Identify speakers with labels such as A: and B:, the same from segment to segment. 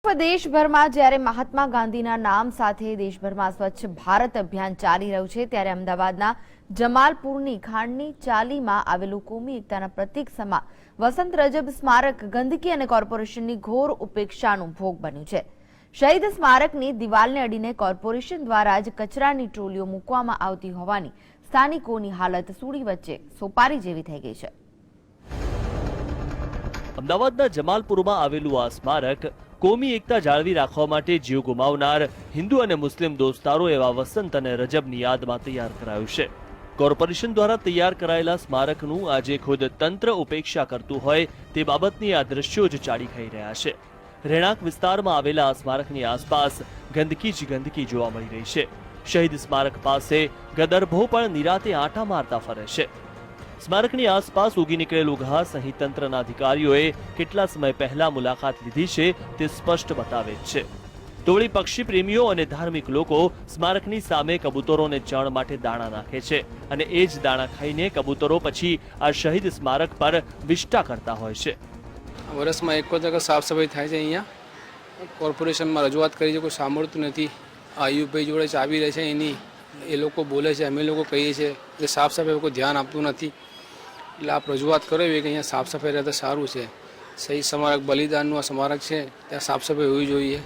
A: દેશભરમાં જ્યારે મહાત્મા ગાંધીના નામ સાથે દેશભરમાં સ્વચ્છ ભારત અભિયાન ચાલી રહ્યું છે ત્યારે અમદાવાદના જમાલપુરની ખાંડની ચાલીમાં આવેલું કોમી એકતાના પ્રતીક સમા વસંત રજબ સ્મારક ગંદકી અને કોર્પોરેશનની ઘોર ઉપેક્ષાનું ભોગ બન્યું છે। શહીદ સ્મારકની દિવાલને અડીને કોર્પોરેશન દ્વારા જ કચરાની ટ્રોલીઓ મૂકવામાં આવતી હોવાની સ્થાનિકોની હાલત સૂડી વચ્ચે સોપારી જેવી થઈ ગઈ છે।
B: અમદાવાદના જમાલપુરમાં આવેલું આ સ્મારક કોમી એકતા જાળવી રાખવા માટે જીવ ગુમાવનાર હિન્દુ અને મુસ્લિમ દોસ્તારો એવા વસંત અને રજબની યાદમાં તૈયાર કરાયું છે। કોર્પોરેશન દ્વારા તૈયાર કરાયેલા સ્મારકનું આજે ખુદ તંત્ર ઉપેક્ષા કરતું હોય તે બાબતની આ દ્રશ્યો જ ચાડી ખાઈ રહ્યા છે। રહેણાંક વિસ્તારમાં આવેલા આ સ્મારકની આસપાસ ગંદકી જ ગંદકી જોવા મળી રહી છે। શહીદ સ્મારક પાસે ગદર્ભો પણ નિરાતે આંટા મારતા ફરે છે। સ્મારકની આસપાસ ઉગી નીકળેલું ઘાસ અહીં તંત્રના અધિકારીઓએ કેટલા સમય પહેલા મુલાકાત લીધી છે તે સ્પષ્ટ બતાવે છે। તોળી પક્ષી પ્રેમીઓ અને ધાર્મિક લોકો સ્મારકની સામે કબૂતરોને ચણ માટે દાણા નાખે છે અને એ જ દાણા ખાઈને કબૂતરો પછી આ શહીદ સ્મારક પર વિષ્ટા કરતા હોય છે।
C: વર્ષમાં એક વખત સાફ સફાઈ થાય છે। અહીંયા કોર્પોરેશનમાં રજૂઆત કરી છે, કોઈ સાંભળતું નથી। આયુબભાઈ જોડે ચાવી રહે છે એની, એ લોકો બોલે છે, અમે લોકો કહીએ છીએ કે સાફ સફાઈ કોઈ ધ્યાન આપતું નથી। એટલે આપ રજૂઆત કરો કે અહીંયા સાફ સફાઈ રહે તો સારું છે। સહી સ્મારક બલિદાનનું આ સ્મારક છે, ત્યાં સાફ સફાઈ હોવી જોઈએ।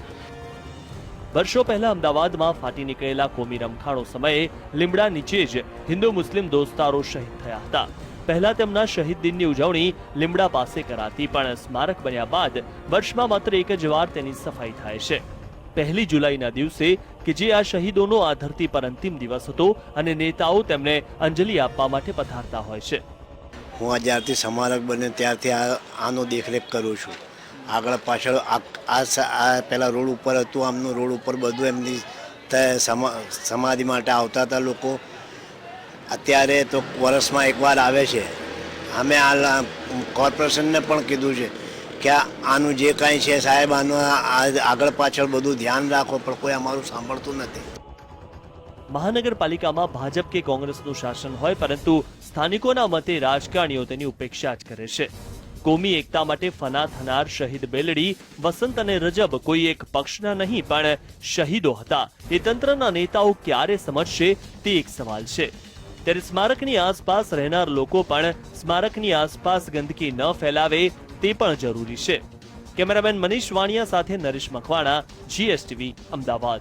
B: વર્ષો પહેલા અમદાવાદમાં ફાટી નીકળેલા કોમી રમખાણો સમયે લીમડા નીચે જ હિન્દુ મુસ્લિમ દોસ્તારો શહીદ થયા હતા। પહેલા તેમના શહીદ દિનની ઉજવણી લીમડા પાસે કરાતી, પણ સ્મારક બન્યા બાદ વર્ષમાં માત્ર એક જ વાર તેની સફાઈ થાય છે। 1 જુલાઈના દિવસે કે જે આ શહીદોનો આ ધરતી પર અંતિમ દિવસ હતો અને નેતાઓ તેમને અંજલિ આપવા માટે પધારતા હોય છે।
D: હું આ જ્યારથી સ્મારક બને ત્યારથી આનો દેખરેખ કરું છું। આગળ પાછળ આ પહેલાં રોડ ઉપર હતું, આમનું રોડ ઉપર બધું એમની સમાધિ માટે આવતા હતા લોકો। અત્યારે તો વર્ષમાં એકવાર આવે છે। અમે આ કોર્પોરેશનને પણ કીધું છે કે આનું જે કાંઈ છે સાહેબ, આનું આગળ પાછળ બધું ધ્યાન રાખો, પણ કોઈ અમારું સાંભળતું નથી।
B: મહાનગરપાલિકામાં ભાજપ કે કોંગ્રેસનું શાસન હોય, પરંતુ સ્થાનિકોના મતે રાજકારણીઓ તેની ઉપેક્ષા જ કરે છે। કોમી એકતા માટે ફના થનાર શહીદ બેલડી વસંત અને રજબ કોઈ એક પક્ષના નહીં પણ શહીદો હતા। એ તંત્રના નેતાઓ ક્યારે સમજશે તે એક સવાલ છે। ત્યારે સ્મારકની આસપાસ રહેનાર લોકો પણ સ્મારકની આસપાસ ગંદકી ન ફેલાવે તે પણ જરૂરી છે। કેમેરામેન મનીષ વાણિયા સાથે નરેશ મકવાણા, GSTV, અમદાવાદ।